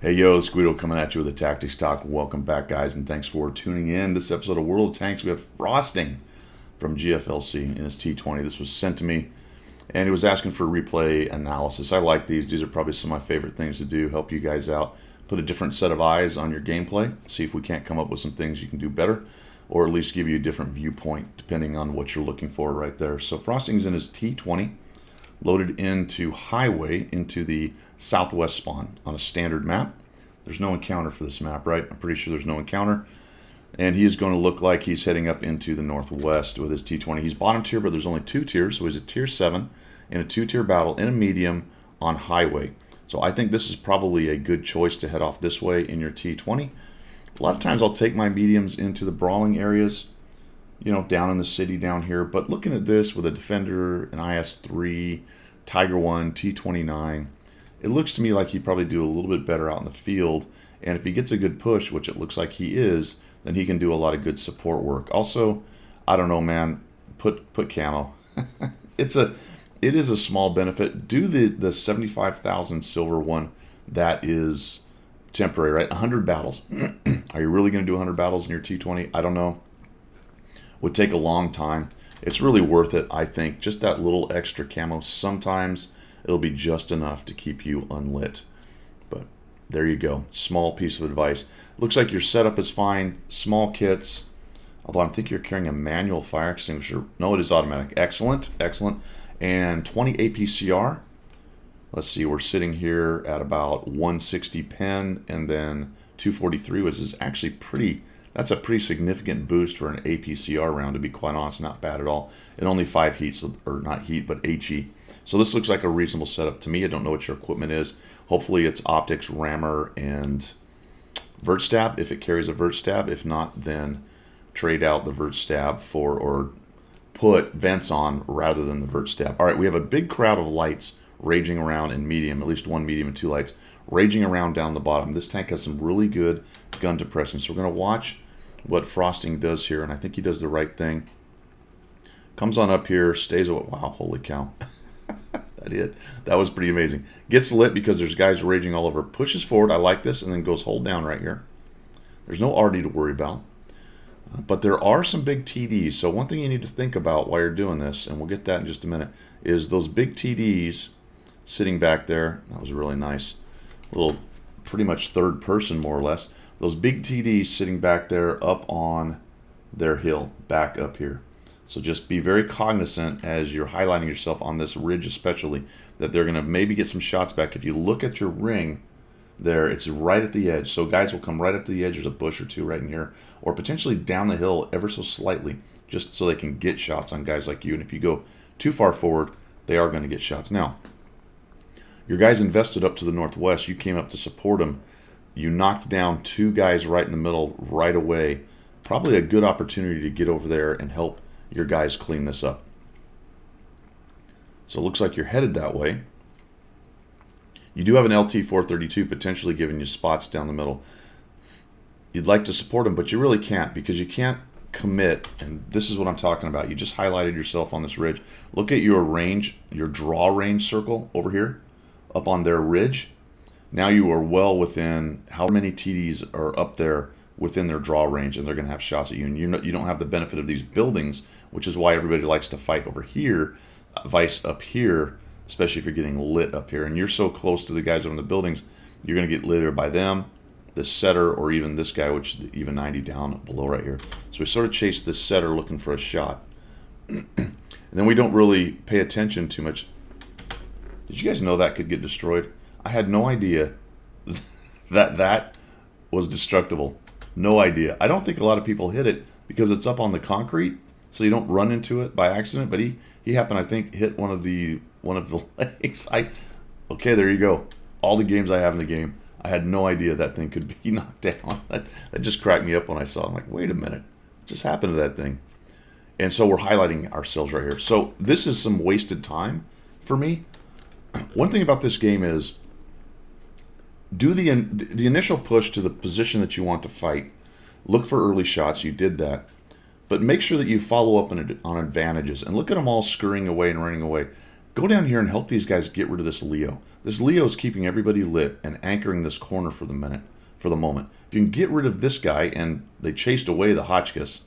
Hey yo, it's Guido coming at you with a Tactics Talk. Welcome back, guys, and thanks for tuning in. This episode of World of Tanks, we have Frosting from GFLC in his T20. This was sent to me, and he was asking for replay analysis. I like these. These are probably some of my favorite things to do, help you guys out, put a different set of eyes on your gameplay, see if we can't come up with some things you can do better, or at least give you a different viewpoint depending on what you're looking for right there. So Frosting's in his T20, loaded into Highway, into the southwest spawn on a standard map. There's no encounter for this map, right? I'm pretty sure there's no encounter. And he is going to look like he's heading up into the northwest with his T20. He's bottom tier, but there's only 2 tiers. So he's a tier 7 in a 2-tier battle in a medium on Highway. So I think this is probably a good choice to head off this way in your T20. A lot of times I'll take my mediums into the brawling areas, you know, down in the city down here. But looking at this with a Defender, an IS-3, Tiger 1, T29, it looks to me like he'd probably do a little bit better out in the field. And if he gets a good push, which it looks like he is, then he can do a lot of good support work. Also, I don't know, man, put camo. it is a small benefit. Do the 75,000 silver one. That is temporary, right? 100 battles. Are you really going to do 100 battles in your T20? I don't know. Would take a long time. It's really worth it, I think. Just that little extra camo. Sometimes it'll be just enough to keep you unlit. But there you go. Small piece of advice. Looks like your setup is fine. Small kits. Although I think you're carrying a manual fire extinguisher. No, it is automatic. Excellent. Excellent. And 20 APCR. Let's see. We're sitting here at about 160 pen and then 243, which is actually pretty... That's a pretty significant boost for an APCR round, to be quite honest. Not bad at all. And only 5 heats, or not heat, but HE. So this looks like a reasonable setup to me. I don't know what your equipment is. Hopefully it's optics, rammer, and vert stab, if it carries a vert stab. If not, then trade out the vert stab for, or put vents on rather than the vert stab. All right, we have a big crowd of lights raging around in medium, at least 1 medium and 2 lights, raging around down the bottom. This tank has some really good gun depression. So we're going to watch what Frosting does here, and I think he does the right thing. Comes on up here, stays away. Wow, holy cow. That was pretty amazing. Gets lit because there's guys raging all over. Pushes forward, I like this, and then goes hold down right here. There's no RD to worry about. But there are some big TDs. So one thing you need to think about while you're doing this, and we'll get that in just a minute, is those big TDs sitting back there. That was really nice. Little pretty much third person, more or less. Those big TDs sitting back there up on their hill, back up here. So just be very cognizant as you're highlighting yourself on this ridge especially, that they're going to maybe get some shots back. If you look at your ring there, it's right at the edge. So guys will come right up to the edge. There's a bush or 2 right in here. Or potentially down the hill ever so slightly, just so they can get shots on guys like you. And if you go too far forward, they are going to get shots. Now, your guys invested up to the northwest. You came up to support them. You knocked down 2 guys right in the middle right away. Probably a good opportunity to get over there and help your guys clean this up. So it looks like you're headed that way. You do have an LT-432 potentially giving you spots down the middle. You'd like to support them, but you really can't, because you can't commit, and this is what I'm talking about. You just highlighted yourself on this ridge. Look at your range, your draw range circle over here, up on their ridge. Now you are well within how many TDs are up there within their draw range, and they're going to have shots at you. And you don't have the benefit of these buildings, which is why everybody likes to fight over here, vice up here, especially if you're getting lit up here. And you're so close to the guys over in the buildings, you're going to get lit by them, the setter, or even this guy, which is even 90 down below right here. So we sort of chase this setter looking for a shot. And then we don't really pay attention too much. Did you guys know that could get destroyed? I had no idea that was destructible. No idea. I don't think a lot of people hit it because it's up on the concrete, so you don't run into it by accident. But he happened, I think, hit one of the legs. Okay, there you go. All the games I have in the game, I had no idea that thing could be knocked down. That just cracked me up when I saw it. I'm like, wait a minute, what just happened to that thing? And so we're highlighting ourselves right here. So this is some wasted time for me. One thing about this game is, do the initial push to the position that you want to fight. Look for early shots. You did that. But make sure that you follow up on advantages. And look at them all scurrying away and running away. Go down here and help these guys get rid of this Leo. This Leo's keeping everybody lit and anchoring this corner for the moment. If you can get rid of this guy, and they chased away the Hotchkiss,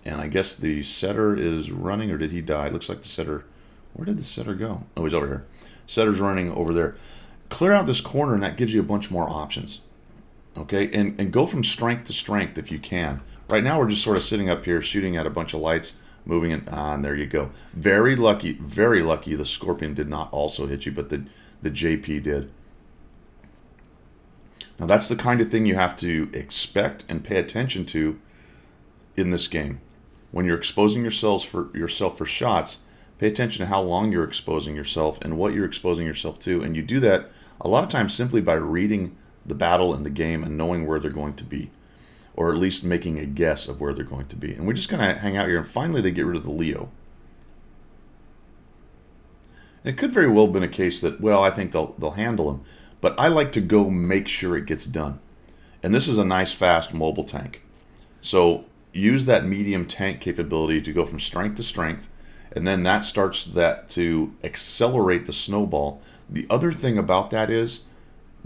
and I guess the setter is running, or did he die? It looks like the setter. Where did the setter go? Oh, he's over here. Setter's running over there. Clear out this corner, and that gives you a bunch more options. Okay, and go from strength to strength if you can. Right now, we're just sort of sitting up here shooting at a bunch of lights, moving it on. There you go. Very lucky the Scorpion did not also hit you, but the JP did. Now, that's the kind of thing you have to expect and pay attention to in this game. When you're exposing yourself for shots, pay attention to how long you're exposing yourself and what you're exposing yourself to. And you do that a lot of times simply by reading the battle and the game and knowing where they're going to be, or at least making a guess of where they're going to be. And we're just going to hang out here, and finally they get rid of the Leo. And it could very well have been a case that, well, I think they'll handle him, but I like to go make sure it gets done. And this is a nice, fast, mobile tank. So use that medium tank capability to go from strength to strength, and then that starts to accelerate the snowball. The other thing about that is,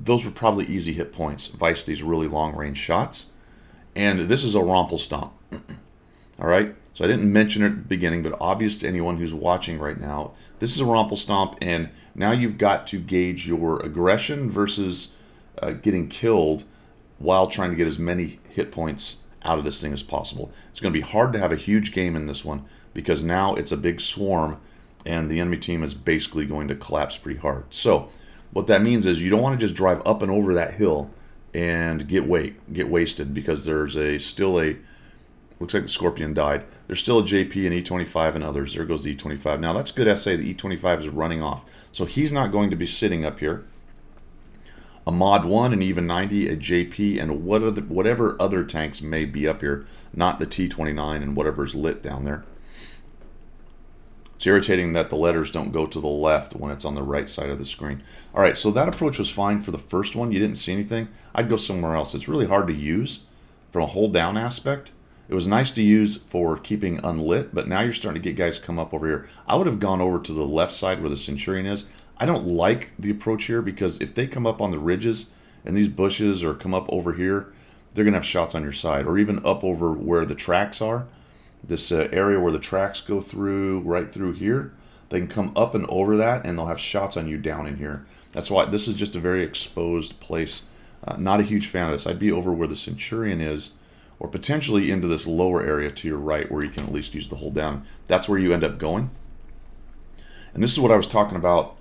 those were probably easy hit points, vice these really long-range shots. And this is a Rumpelstomp. All right? So I didn't mention it at the beginning, but obvious to anyone who's watching right now, this is a Rumpelstomp, and now you've got to gauge your aggression versus getting killed while trying to get as many hit points out of this thing as possible. It's going to be hard to have a huge game in this one because now it's a big swarm, and the enemy team is basically going to collapse pretty hard. So what that means is you don't want to just drive up and over that hill and get wasted, because there's still a looks like the Scorpion died. There's still a JP, an E25, and others. There goes the E25. Now that's good SA. The E25 is running off, so he's not going to be sitting up here. A Mod 1, an Even 90, a JP, and whatever other tanks may be up here, not the T29 and whatever's lit down there. It's irritating that the letters don't go to the left when it's on the right side of the screen. All right, so that approach was fine for the first one. You didn't see anything. I'd go somewhere else. It's really hard to use from a hold down aspect. It was nice to use for keeping unlit, but now you're starting to get guys come up over here. I would have gone over to the left side where the Centurion is. I don't like the approach here, because if they come up on the ridges and these bushes, or come up over here, they're going to have shots on your side, or even up over where the tracks are. This area where the tracks go through, right through here, they can come up and over that, and they'll have shots on you down in here. That's why this is just a very exposed place. Not a huge fan of this. I'd be over where the Centurion is, or potentially into this lower area to your right where you can at least use the hold down. That's where you end up going. And this is what I was talking about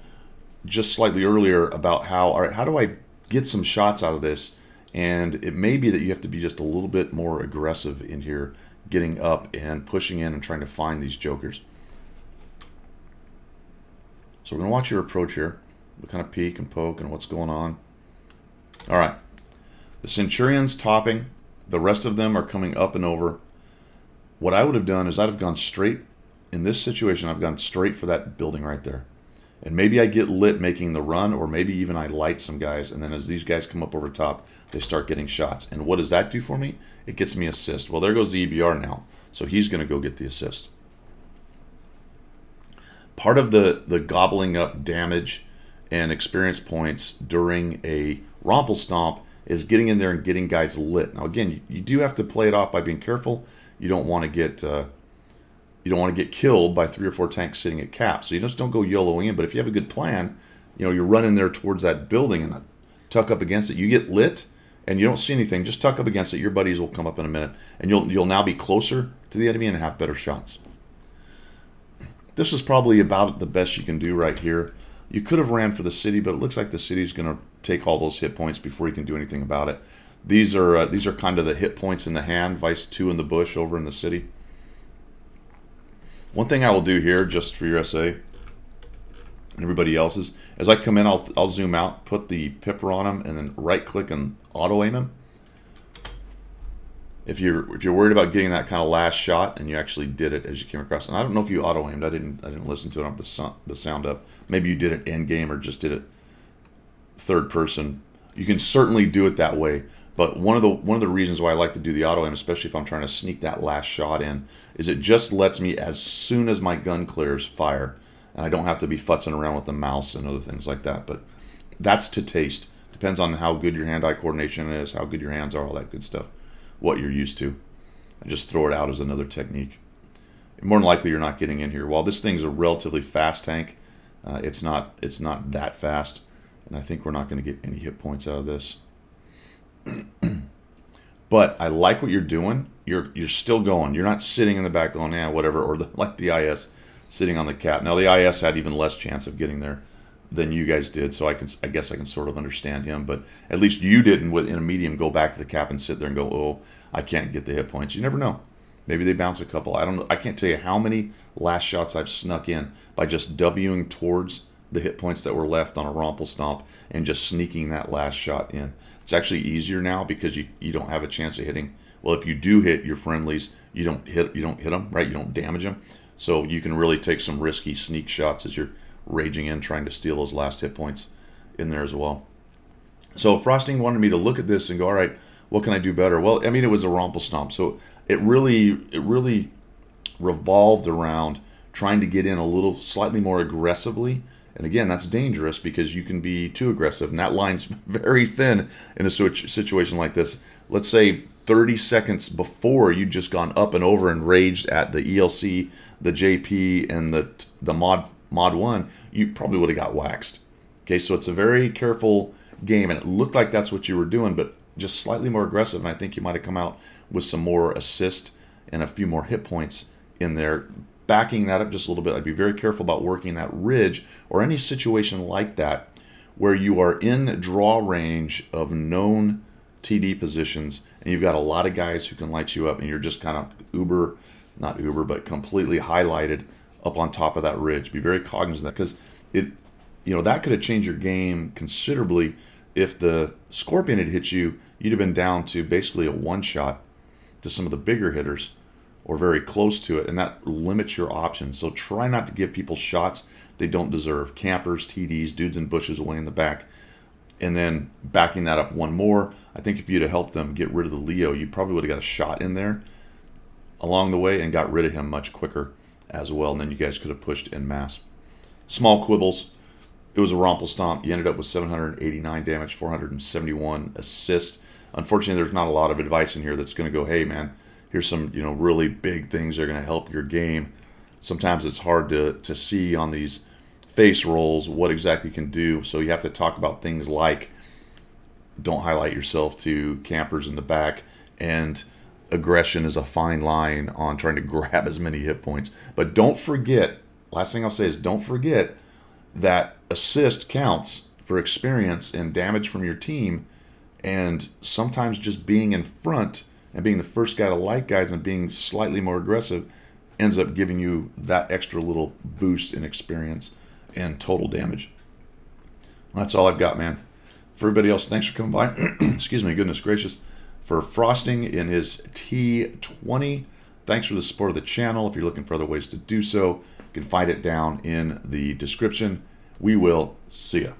just slightly earlier about how, all right, how do I get some shots out of this? And it may be that you have to be just a little bit more aggressive in here, getting up and pushing in and trying to find these jokers. So we're going to watch your approach here. We kind of peek and poke and what's going on. All right. The Centurion's topping. The rest of them are coming up and over. What I would have done is I'd have gone straight, in this situation, I've gone straight for that building right there. And maybe I get lit making the run, or maybe even I light some guys, and then as these guys come up over top, they start getting shots. And what does that do for me? It gets me assist. Well, there goes the EBR now. So he's going to go get the assist. Part of the gobbling up damage and experience points during a Rumpelstomp is getting in there and getting guys lit. Now, again, you do have to play it off by being careful. You don't want to get killed by 3 or 4 tanks sitting at cap. So you just don't go YOLOing in. But if you have a good plan, you're running there towards that building and tuck up against it. You get lit and you don't see anything. Just tuck up against it. Your buddies will come up in a minute, and you'll now be closer to the enemy and have better shots. This is probably about the best you can do right here. You could have ran for the city, but it looks like the city's going to take all those hit points before you can do anything about it. These are kind of the hit points in the hand, vice 2 in the bush over in the city. One thing I will do here, just for your SA and everybody else's, as I come in, I'll zoom out, put the pipper on him, and then right-click and auto-aim him. If you're worried about getting that kind of last shot, and you actually did it as you came across, and I don't know if you auto-aimed. I didn't listen to it. I don't have the sound up. Maybe you did it end game or just did it third person. You can certainly do it that way. But one of the reasons why I like to do the auto-aim, especially if I'm trying to sneak that last shot in, is it just lets me, as soon as my gun clears, fire. And I don't have to be futzing around with the mouse and other things like that. But That's to taste. Depends on how good your hand-eye coordination is, how good your hands are, all that good stuff, what you're used to. I just throw it out as another technique. More than likely, you're not getting in here. While this thing's a relatively fast tank, it's not that fast, and I think we're not going to get any hit points out of this. But I like what you're doing. You're still going. You're not sitting in the back going, yeah, whatever, or like the IS sitting on the cap. Now, the IS had even less chance of getting there than you guys did, so I guess I can sort of understand him. But at least you didn't, in a medium, go back to the cap and sit there and go, oh, I can't get the hit points. You never know. Maybe they bounce a couple. I don't know. I can't tell you how many last shots I've snuck in by just Wing towards the hit points that were left on a Romple Stomp and just sneaking that last shot in. It's actually easier now because you don't have a chance of hitting. Well, if you do hit your friendlies, you don't hit them, right? You don't damage them. So you can really take some risky sneak shots as you're raging in, trying to steal those last hit points in there as well. So Frosting wanted me to look at this and go, all right, what can I do better? Well, I mean, it was a Romple Stomp, so it really revolved around trying to get in a little slightly more aggressively. And again, that's dangerous because you can be too aggressive, and that line's very thin in a situation like this. Let's say 30 seconds before you'd just gone up and over and raged at the ELC, the JP, and the Mod 1, you probably would have got waxed. Okay, so it's a very careful game, and it looked like that's what you were doing, but just slightly more aggressive, and I think you might have come out with some more assist and a few more hit points in there. Backing that up just a little bit, I'd be very careful about working that ridge or any situation like that where you are in draw range of known TD positions and you've got a lot of guys who can light you up and you're just kind of but completely highlighted up on top of that ridge. Be very cognizant of that because that could have changed your game considerably. If the Scorpion had hit you, you'd have been down to basically a one shot to some of the bigger hitters or very close to it, and that limits your options. So try not to give people shots they don't deserve. Campers, TDs, dudes in bushes way in the back. And then backing that up one more, I think if you'd have helped them get rid of the Leo, you probably would have got a shot in there along the way and got rid of him much quicker as well, and then you guys could have pushed en masse. Small quibbles. It was a Romple Stomp. You ended up with 789 damage, 471 assists. Unfortunately, there's not a lot of advice in here that's going to go, hey, man, here's some really big things that are going to help your game. Sometimes it's hard to see on these face rolls what exactly you can do. So you have to talk about things like don't highlight yourself to campers in the back, and aggression is a fine line on trying to grab as many hit points. But don't forget, last thing I'll say is don't forget that assist counts for experience and damage from your team. And sometimes just being in front and being the first guy to light guys and being slightly more aggressive ends up giving you that extra little boost in experience and total damage. That's all I've got, man. For everybody else, thanks for coming by. Excuse me, goodness gracious. For Frosting in his T20, thanks for the support of the channel. If you're looking for other ways to do so, you can find it down in the description. We will see ya.